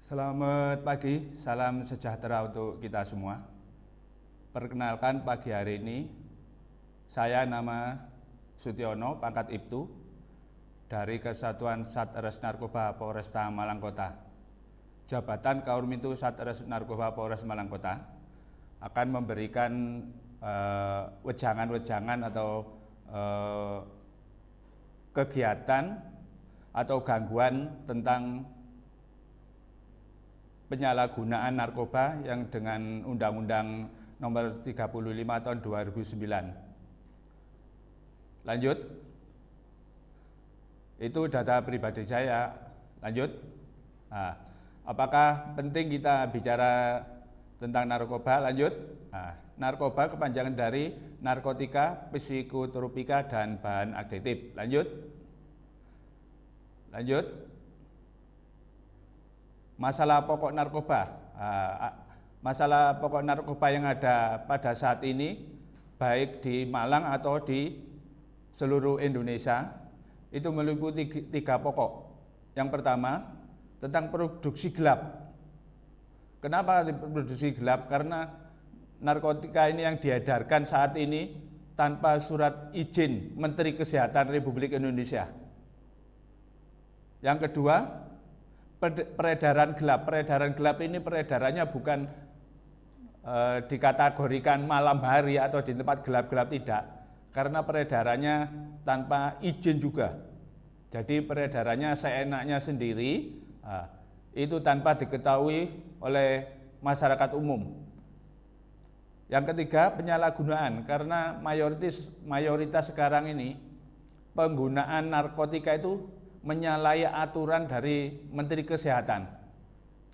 Selamat pagi, salam sejahtera untuk kita semua. Perkenalkan pagi hari ini, saya nama Sutiono, pangkat Ibtu, dari Kesatuan Satres Narkoba Polresta Malang Kota. Jabatan Kaurmitu Satres Narkoba Polres Malang Kota akan memberikan wejangan-wejangan atau kegiatan atau gangguan tentang penyalahgunaan narkoba yang dengan Undang-Undang Nomor 35 Tahun 2009. Lanjut. Itu data pribadi saya. Lanjut. Nah, apakah penting kita bicara tentang narkoba? Lanjut. Nah, narkoba kepanjangan dari narkotika, psikotropika, dan bahan adiktif. Lanjut. Lanjut. Masalah pokok narkoba. Masalah pokok narkoba yang ada pada saat ini, baik di Malang atau di seluruh Indonesia, itu meliputi 3 pokok. Yang pertama, tentang produksi gelap. Kenapa produksi gelap? Karena narkotika ini yang diedarkan saat ini tanpa surat izin Menteri Kesehatan Republik Indonesia. Yang kedua, peredaran gelap. Peredaran gelap ini peredarannya bukan dikategorikan malam hari atau di tempat gelap-gelap, tidak, karena peredarannya tanpa izin juga. Jadi peredarannya seenaknya sendiri, itu tanpa diketahui oleh masyarakat umum. Yang ketiga, penyalahgunaan, karena mayoritas sekarang ini penggunaan narkotika itu menyalahi aturan dari Menteri Kesehatan.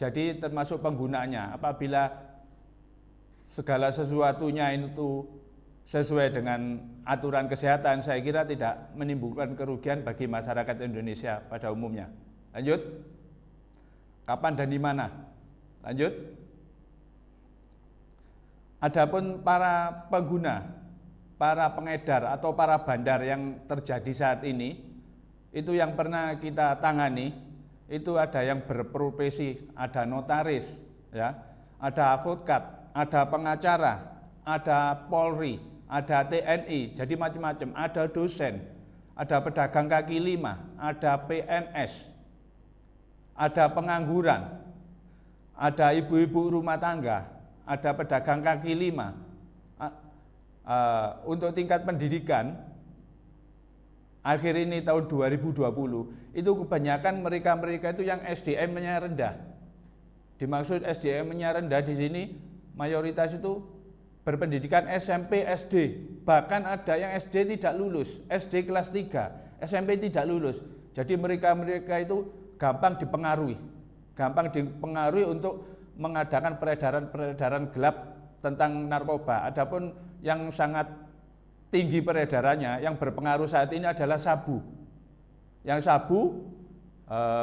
Jadi termasuk penggunaannya, apabila segala sesuatunya itu sesuai dengan aturan kesehatan, saya kira tidak menimbulkan kerugian bagi masyarakat Indonesia pada umumnya. Lanjut. Kapan dan di mana? Lanjut. Adapun para pengguna, para pengedar atau para bandar yang terjadi saat ini, itu yang pernah kita tangani, itu ada yang berprofesi, ada notaris, ya, ada advokat, ada pengacara, ada Polri, ada TNI, jadi macam-macam, ada dosen, ada pedagang kaki lima, ada PNS, ada pengangguran, ada ibu-ibu rumah tangga, ada pedagang kaki lima. Untuk tingkat pendidikan, akhir ini tahun 2020, itu kebanyakan mereka itu yang SDM-nya rendah. Dimaksud SDM-nya rendah di sini, mayoritas itu berpendidikan SMP, SD, bahkan ada yang SD tidak lulus, SD kelas 3, SMP tidak lulus. Jadi mereka itu gampang dipengaruhi untuk mengadakan peredaran gelap tentang narkoba. Adapun yang sangat tinggi peredarannya, yang berpengaruh saat ini adalah sabu. Yang sabu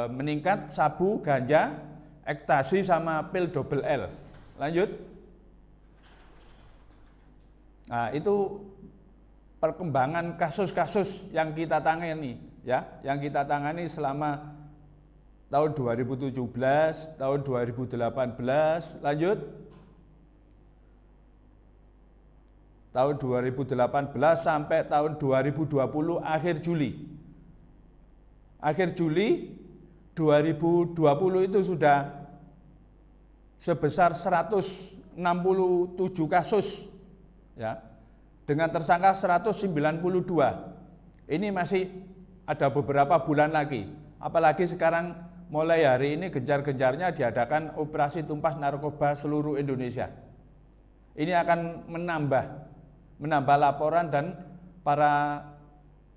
meningkat, sabu, ganja, ekstasi, sama pil double L. Lanjut. Nah, itu perkembangan kasus-kasus yang kita tangani, ya, yang kita tangani selama tahun 2017, tahun 2018, lanjut. Tahun 2018 sampai tahun 2020 akhir Juli. Akhir Juli 2020 itu sudah sebesar 167 kasus, ya, dengan tersangka 192. Ini masih ada beberapa bulan lagi. Apalagi sekarang mulai hari ini gencar-gencarnya diadakan operasi tumpas narkoba seluruh Indonesia. Ini akan menambah laporan dan para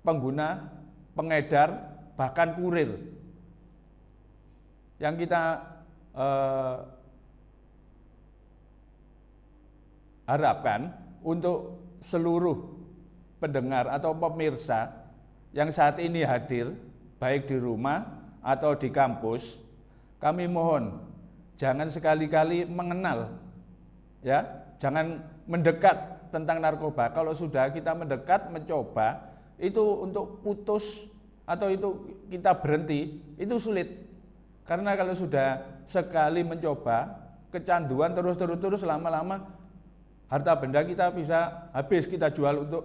pengguna, pengedar, bahkan kurir. Yang kita harapkan untuk seluruh pendengar atau pemirsa yang saat ini hadir, baik di rumah atau di kampus, kami mohon jangan sekali-kali mengenal, ya, jangan mendekat tentang narkoba. Kalau sudah kita mendekat, mencoba, itu untuk putus atau itu kita berhenti, itu sulit. Karena kalau sudah sekali mencoba, kecanduan terus lama-lama harta benda kita bisa habis, kita jual untuk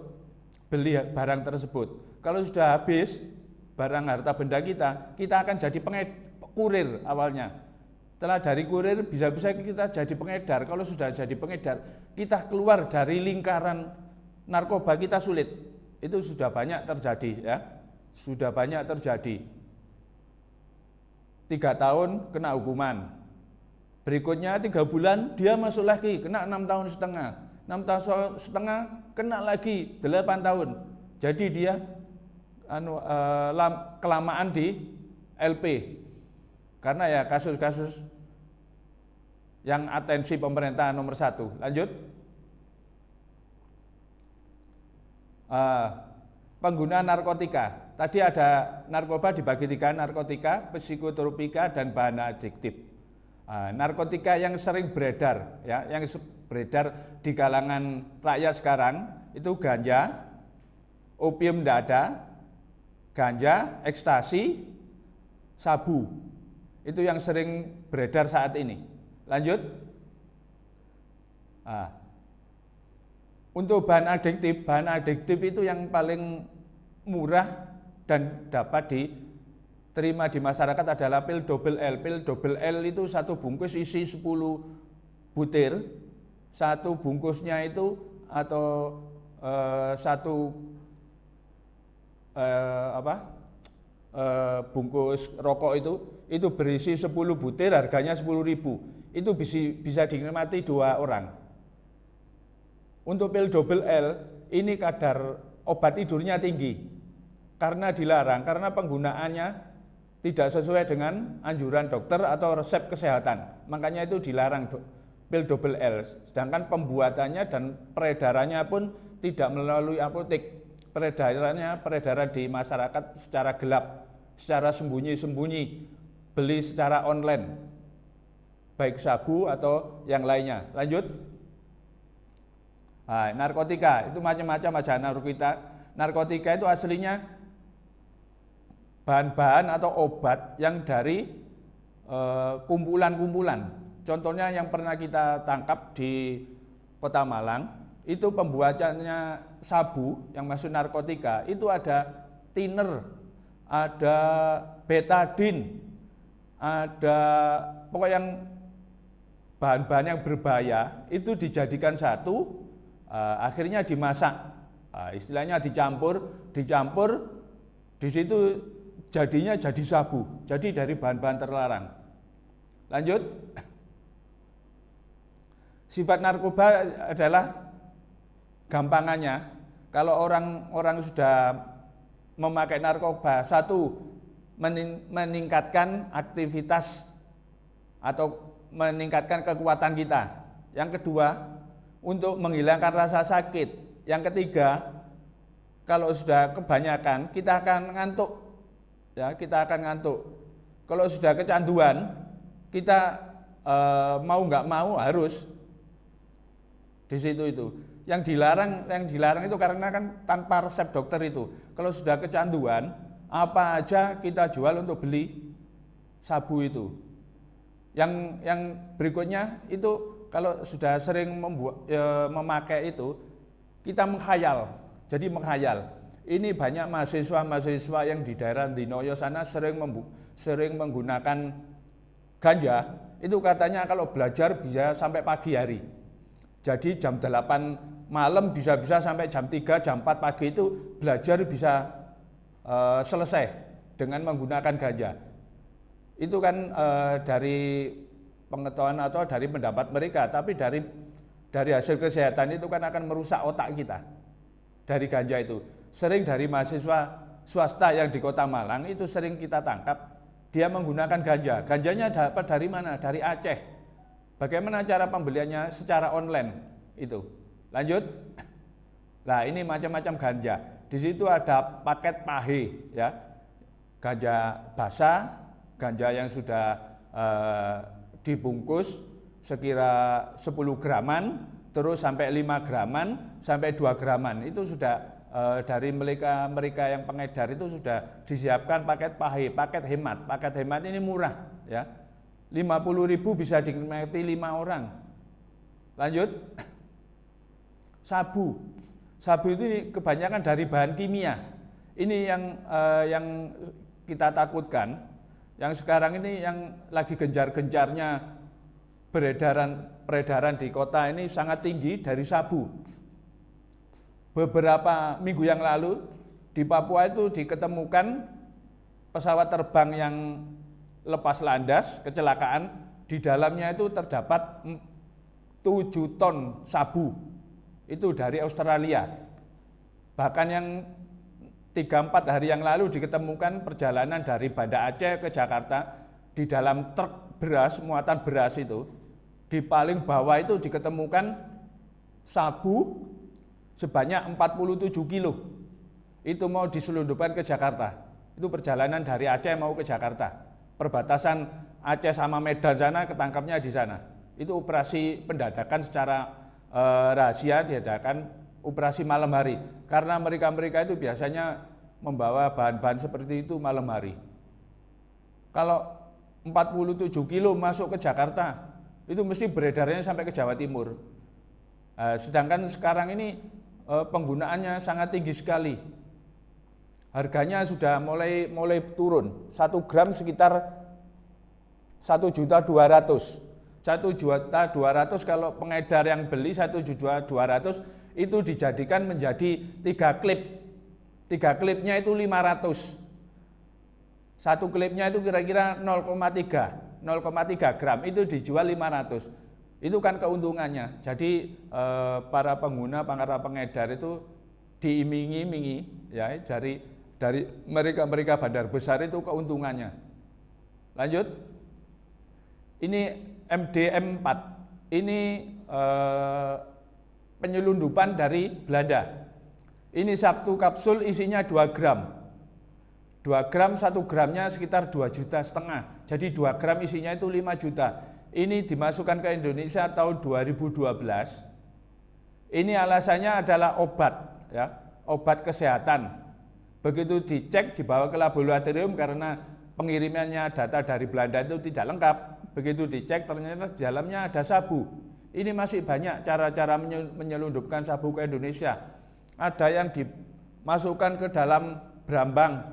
beli barang tersebut. Kalau sudah habis barang harta benda kita akan jadi kurir awalnya. Setelah dari kurir bisa-bisa kita jadi pengedar. Kalau sudah jadi pengedar, kita keluar dari lingkaran narkoba kita sulit. Itu sudah banyak terjadi ya. Sudah banyak terjadi. 3 tahun kena hukuman. Berikutnya 3 bulan dia masuk lagi, kena 6 tahun setengah. 6 tahun setengah kena lagi 8 tahun. Jadi dia kelamaan di LP. Karena ya kasus-kasus yang atensi pemerintah nomor 1. Lanjut. Penggunaan narkotika. Tadi ada narkoba dibagi 3, narkotika, psikotropika, dan bahan adiktif. Narkotika yang sering beredar, ya, yang beredar di kalangan rakyat sekarang itu ganja, opium tidak ada, ganja, ekstasi, sabu. Itu yang sering beredar saat ini. Lanjut. Untuk bahan adiktif itu yang paling murah dan dapat diterima di masyarakat adalah pil double L. Pil double L itu 1 bungkus isi 10 butir. 1 bungkusnya itu atau bungkus rokok itu berisi 10 butir, harganya 10.000. Itu bisa dinikmati 2 orang. Untuk pil double L ini kadar obat tidurnya tinggi karena dilarang, karena penggunaannya tidak sesuai dengan anjuran dokter atau resep kesehatan. Makanya itu dilarang pil double L. Sedangkan pembuatannya dan peredarannya pun tidak melalui apotek. Peredaran di masyarakat secara gelap, secara sembunyi-sembunyi, beli secara online, baik sabu atau yang lainnya. Lanjut. Narkotika itu macam-macam aja narkotika itu aslinya bahan-bahan atau obat yang dari kumpulan-kumpulan. Contohnya yang pernah kita tangkap di Kota Malang, itu pembuatannya sabu yang masuk narkotika, itu ada thinner, ada betadine, ada pokoknya yang bahan-bahan yang berbahaya itu dijadikan satu, akhirnya dimasak, istilahnya dicampur, di situ jadinya jadi sabu, jadi dari bahan-bahan terlarang. Lanjut. Sifat narkoba adalah gampangannya, kalau orang sudah memakai narkoba, 1 meningkatkan aktivitas atau meningkatkan kekuatan kita. Yang kedua, untuk menghilangkan rasa sakit. Yang ketiga, kalau sudah kebanyakan kita akan ngantuk. Ya, kita akan ngantuk. Kalau sudah kecanduan, kita mau nggak mau harus di situ itu. Yang dilarang itu karena kan tanpa resep dokter itu. Kalau sudah kecanduan, apa aja kita jual untuk beli sabu itu. Yang berikutnya itu kalau sudah sering memakai itu, kita menghayal. Jadi menghayal. Ini banyak mahasiswa yang di daerah Dinoyo sana sering menggunakan ganja. Itu katanya kalau belajar bisa sampai pagi hari. Jadi jam 8 malam bisa sampai jam 3, jam 4 pagi itu belajar bisa selesai dengan menggunakan ganja. Itu kan dari pengetahuan atau dari pendapat mereka, tapi dari hasil kesehatan itu kan akan merusak otak kita dari ganja itu. Sering dari mahasiswa swasta yang di Kota Malang itu sering kita tangkap, dia menggunakan ganja. Ganjanya dapat dari mana? Dari Aceh. Bagaimana cara pembeliannya? Secara online itu. Lanjut. Nah, ini macam-macam ganja. Di situ ada paket pahe, ya. Ganja basah, ganja yang sudah dibungkus sekira 10 graman, terus sampai 5 graman, sampai 2 graman. Itu sudah dari mereka yang pengedar itu sudah disiapkan paket pahe, paket hemat. Paket hemat ini murah, ya. 50.000 bisa dinikmati 5 orang. Lanjut. Sabu. Sabu itu kebanyakan dari bahan kimia. Ini yang kita takutkan. Yang sekarang ini yang lagi gencar-gencarnya peredaran di kota ini sangat tinggi dari sabu. Beberapa minggu yang lalu di Papua itu diketemukan pesawat terbang yang lepas landas, kecelakaan, di dalamnya itu terdapat 7 ton sabu, itu dari Australia. Bahkan yang 3-4 hari yang lalu diketemukan perjalanan dari Banda Aceh ke Jakarta, di dalam truk beras, muatan beras itu, di paling bawah itu diketemukan sabu sebanyak 47 kilo, itu mau diselundupkan ke Jakarta. Itu perjalanan dari Aceh mau ke Jakarta. Perbatasan Aceh sama Medan sana ketangkapnya di sana. Itu operasi pendadakan secara rahasia, diadakan operasi malam hari. Karena mereka itu biasanya membawa bahan-bahan seperti itu malam hari. Kalau 47 kilo masuk ke Jakarta, itu mesti beredarnya sampai ke Jawa Timur. Sedangkan sekarang ini penggunaannya sangat tinggi sekali. Harganya sudah mulai turun. 1 gram sekitar 1.200.000. 1.200.000 kalau pengedar yang beli 1.200.000 itu dijadikan menjadi 3 klip. 3 klipnya itu 500. 1 klipnya itu kira-kira 0,3 gram, itu dijual 500. Itu kan keuntungannya. Jadi para pengguna, para pengedar itu diiming-imingi ya dari mereka bandar besar itu keuntungannya. Lanjut. Ini MDM4. Ini penyelundupan dari Belanda. Ini satu kapsul isinya 2 gram. 2 gram, 1 gramnya sekitar 2,5 juta. Jadi 2 gram isinya itu 5 juta. Ini dimasukkan ke Indonesia tahun 2012. Ini alasannya adalah obat, ya, obat kesehatan. Begitu dicek, dibawa ke laboratorium karena pengirimannya data dari Belanda itu tidak lengkap. Begitu dicek ternyata di dalamnya ada sabu. Ini masih banyak cara-cara menyelundupkan sabu ke Indonesia. Ada yang dimasukkan ke dalam brambang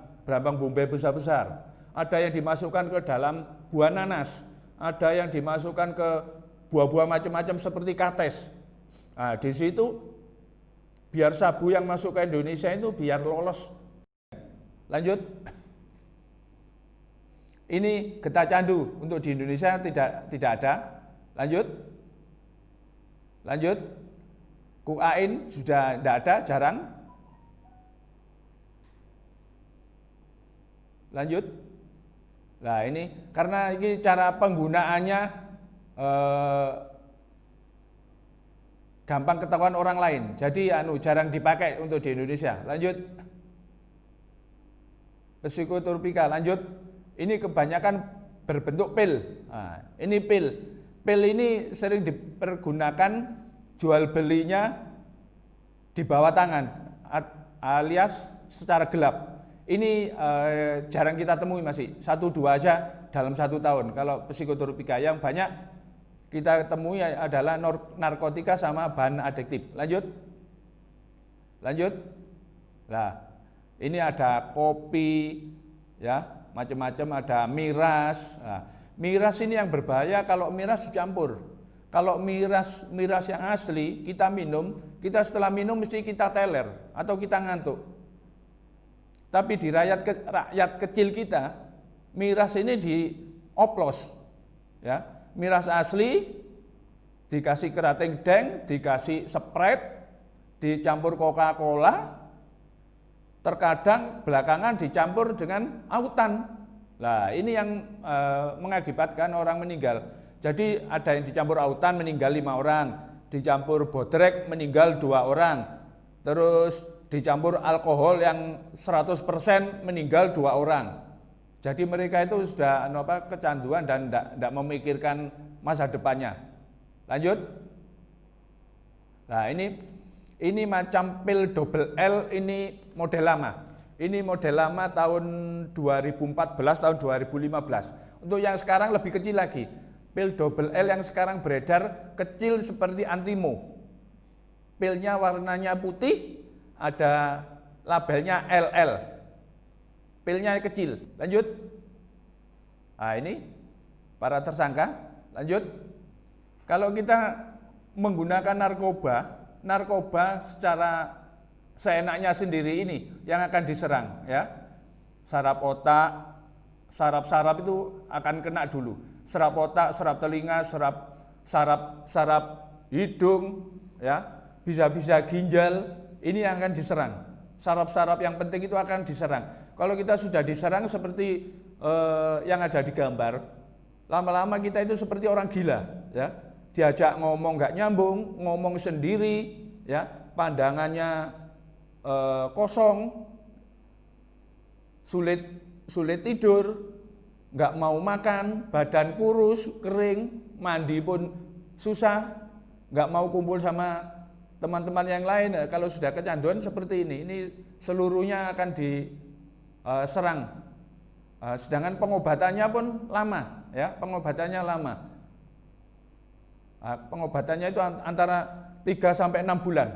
bombay besar-besar. Ada yang dimasukkan ke dalam buah nanas. Ada yang dimasukkan ke buah-buah macam-macam seperti kates. Nah, di situ biar sabu yang masuk ke Indonesia itu biar lolos. Lanjut. Ini getah candu untuk di Indonesia tidak ada. Lanjut. Kuain sudah tidak ada, jarang. Lanjut. Nah, ini karena ini cara penggunaannya gampang ketahuan orang lain. Jadi jarang dipakai untuk di Indonesia. Lanjut. Psikotropika, lanjut. Ini kebanyakan berbentuk pil. Nah, ini pil. Pil ini sering dipergunakan jual belinya di bawah tangan alias secara gelap. Ini jarang kita temui, masih 1-2 aja dalam 1 tahun. Kalau psikotropika yang banyak kita temui adalah narkotika sama bahan adiktif. Lanjut. Nah, ini ada kopi, ya, macam-macam, ada miras. Nah, miras ini yang berbahaya kalau miras dicampur. Kalau miras yang asli kita minum, kita setelah minum mesti kita teler atau kita ngantuk. Tapi di rakyat kecil kita, miras ini dioplos, ya. Miras asli dikasih kerating deng, dikasih Sprite, dicampur Coca-Cola, terkadang belakangan dicampur dengan autan. Nah, ini yang mengakibatkan orang meninggal. Jadi ada yang dicampur autan meninggal 5 orang, dicampur bodrek meninggal 2 orang, terus dicampur alkohol yang 100% meninggal 2 orang. Jadi mereka itu sudah kecanduan dan tidak memikirkan masa depannya. Lanjut. Nah, ini macam pil double L, ini model lama. Ini model lama tahun 2014, tahun 2015. Untuk yang sekarang lebih kecil lagi. Pil double L yang sekarang beredar kecil seperti Antimo. Pilnya warnanya putih, ada labelnya LL. Pilnya kecil. Lanjut. Nah, ini para tersangka. Lanjut. Kalau kita menggunakan narkoba secara seenaknya sendiri ini yang akan diserang, ya. Saraf otak, saraf-saraf itu akan kena dulu. Saraf otak, saraf telinga, saraf hidung, ya. Bisa-bisa ginjal, ini yang akan diserang. Saraf-saraf yang penting itu akan diserang. Kalau kita sudah diserang seperti yang ada di gambar, lama-lama kita itu seperti orang gila, ya. Diajak ngomong nggak nyambung, ngomong sendiri, ya. Pandangannya kosong, sulit tidur, nggak mau makan, badan kurus, kering, mandi pun susah, nggak mau kumpul sama teman-teman yang lain. Kalau sudah kecanduan seperti ini seluruhnya akan diserang. Sedangkan pengobatannya pun lama, ya, pengobatannya lama. Pengobatannya itu antara 3 sampai 6 bulan.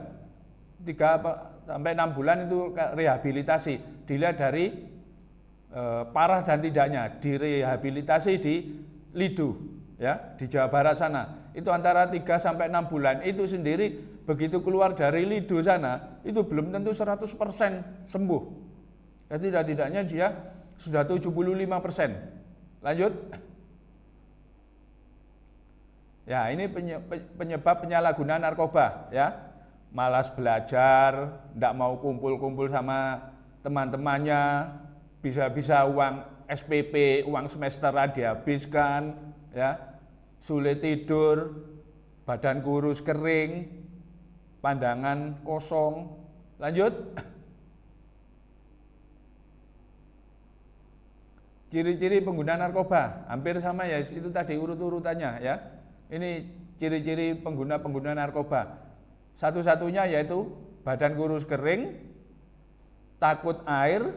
3 sampai 6 bulan itu rehabilitasi. Dilihat dari parah dan tidaknya, direhabilitasi di Lidu, ya, di Jawa Barat sana. Itu antara 3 sampai 6 bulan. Itu sendiri begitu keluar dari Lidu sana, itu belum tentu 100% sembuh. Jadi tidaknya dia sudah 75%. Lanjut. Ya, ini penyebab penyalahgunaan narkoba, ya. Malas belajar, tidak mau kumpul-kumpul sama teman-temannya, bisa-bisa uang SPP, uang semesteran dihabiskan, ya. Sulit tidur, badan kurus kering, pandangan kosong. Lanjut. Ciri-ciri pengguna narkoba, hampir sama ya, itu tadi urut-urutannya, ya. Ini ciri-ciri pengguna narkoba. Satu-satunya yaitu badan kurus kering, takut air,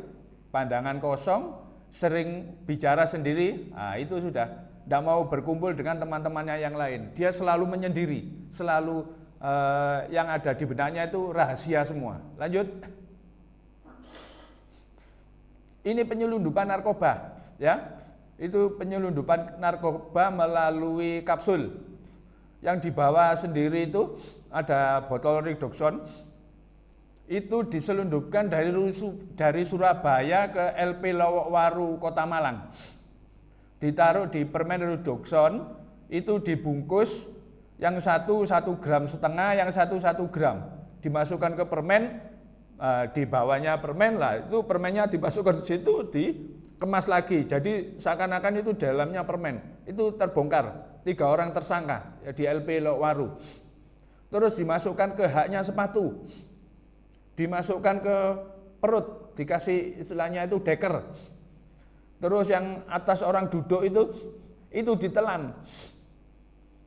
pandangan kosong, sering bicara sendiri. Nah, itu sudah tidak mau berkumpul dengan teman-temannya yang lain. Dia selalu menyendiri, selalu yang ada di benaknya itu rahasia semua. Lanjut. Ini penyelundupan narkoba, ya. Itu penyelundupan narkoba melalui kapsul. Yang dibawa sendiri itu ada botol Redoxon. Itu diselundupkan dari Surabaya ke LP Lowokwaru Kota Malang. Ditaruh di permen Redoxon, itu dibungkus, yang 1 gram setengah, yang 1 gram. Dimasukkan ke permen, di bawahnya permen lah, itu permennya dimasukkan di situ, dikemas lagi. Jadi seakan-akan itu dalamnya permen. Itu terbongkar, 3 orang tersangka ya, di LP Lowokwaru. Terus dimasukkan ke haknya sepatu, dimasukkan ke perut, dikasih istilahnya itu deker. Terus yang atas orang duduk itu ditelan.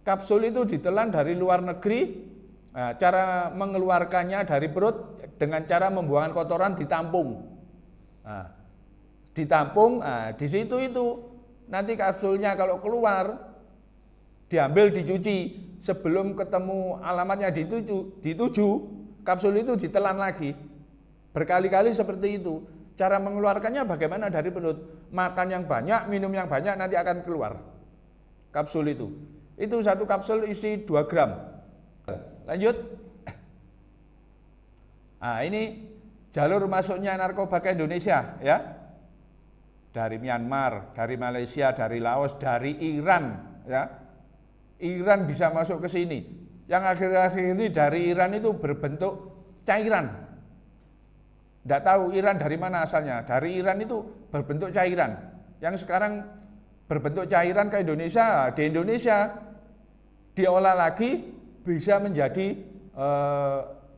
Kapsul itu ditelan dari luar negeri. Nah, cara mengeluarkannya dari perut dengan cara membuang kotoran ditampung. Nah, ditampung, di situ itu nanti kapsulnya kalau keluar diambil, dicuci. Sebelum ketemu alamatnya dituju, kapsul itu ditelan lagi. Berkali-kali seperti itu. Cara mengeluarkannya bagaimana dari perut? Makan yang banyak, minum yang banyak, nanti akan keluar kapsul itu. Itu 1 kapsul isi 2 gram. Lanjut. Nah, ini jalur masuknya narkoba ke Indonesia, ya. Dari Myanmar, dari Malaysia, dari Laos, dari Iran, ya. Iran bisa masuk ke sini. Yang akhir-akhir ini dari Iran itu berbentuk cairan. Tidak tahu Iran dari mana asalnya. Dari Iran itu berbentuk cairan. Yang sekarang berbentuk cairan ke Indonesia. Di Indonesia diolah lagi bisa menjadi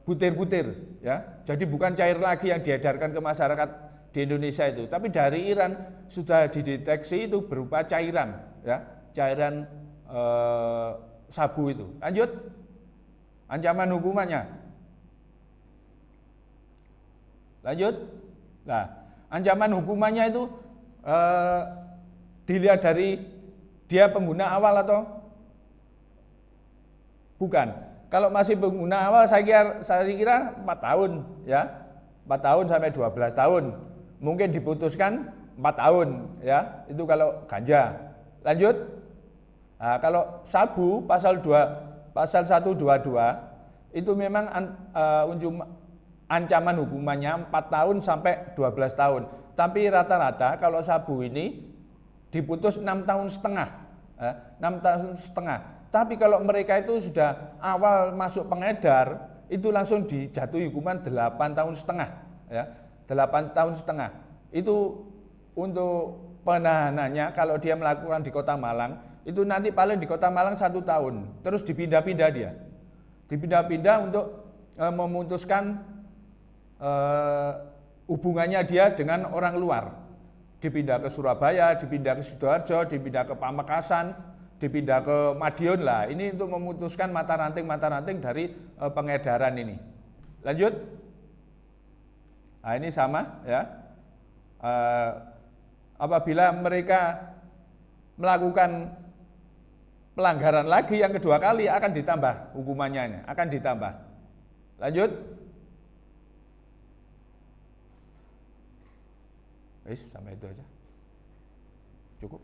butir-butir, ya. Jadi bukan cair lagi yang diedarkan ke masyarakat di Indonesia itu, tapi dari Iran sudah dideteksi itu berupa cairan, ya, cairan sabu itu. Lanjut. Ancaman hukumannya. Lanjut. Nah, ancaman hukumannya itu dilihat dari dia pengguna awal atau bukan. Kalau masih pengguna awal saya kira 4 tahun ya. 4 tahun sampai 12 tahun. Mungkin diputuskan 4 tahun ya. Itu kalau ganja. Lanjut. Nah, kalau sabu pasal 122 itu memang ancaman hukumannya 4 tahun sampai 12 tahun. Tapi rata-rata kalau sabu ini diputus 6 tahun setengah. 6 tahun setengah. Tapi kalau mereka itu sudah awal masuk pengedar, itu langsung dijatuhi hukuman 8 tahun setengah. Ya, 8 tahun setengah. Itu untuk penahanannya kalau dia melakukan di Kota Malang, itu nanti paling di Kota Malang 1 tahun. Terus dipindah-pindah dia. Dipindah-pindah untuk memutuskan hubungannya dia dengan orang luar. Dipindah ke Surabaya, dipindah ke Sidoarjo, dipindah ke Pamekasan, dipindah ke Madiun lah. Ini untuk memutuskan mata ranting dari pengedaran ini. Lanjut. Nah, ini sama ya. Apabila mereka melakukan pelanggaran lagi yang kedua kali akan ditambah hukumannya, akan ditambah. Lanjut. Sampai itu aja. Cukup.